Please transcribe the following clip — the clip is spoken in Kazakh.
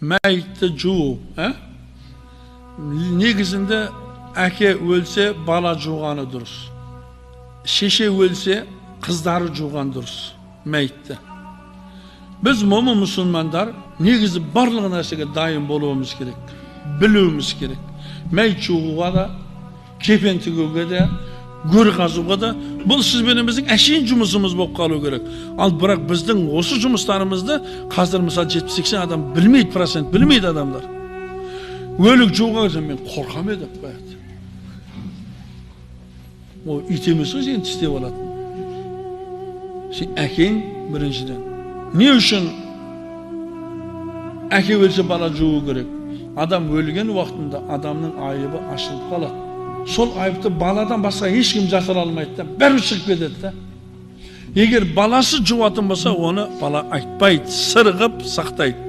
мәйітті жуу, негізінде әке өлсе бала жуғаны дұрыс, шеше өлсе қыздары жуған дұрыс мәйітті. Біз момын мұсылмандар негізі барлық нәрсеге дайын болуымыз керек, білуіміз керек. Мәйіт жууға да, кепен тігуге де, гөр қазуға да, бұл сізбеніміздің әшейін жұмысымыз болып қалу керек. Ал бірақ біздің осы жұмыстарымызды қазір мысалы 70-80 адам білмейді, процент білмейді адамдар. Өлік жууға мен қорқам едім бәйт. О, ит емес қой сені тістеп алатын. Сен әкең біріншіден. Не үшін әке өлсе бала жуу керек? Адам өлген уақытында адамның айыбы ашылып қалады. Сол айыпты баладан басқа ешкім жасыра алмайды, бәрі шығып кетеді. Егер баласы жуатын болса, оны бала айтпайды, сырғып сақтайды.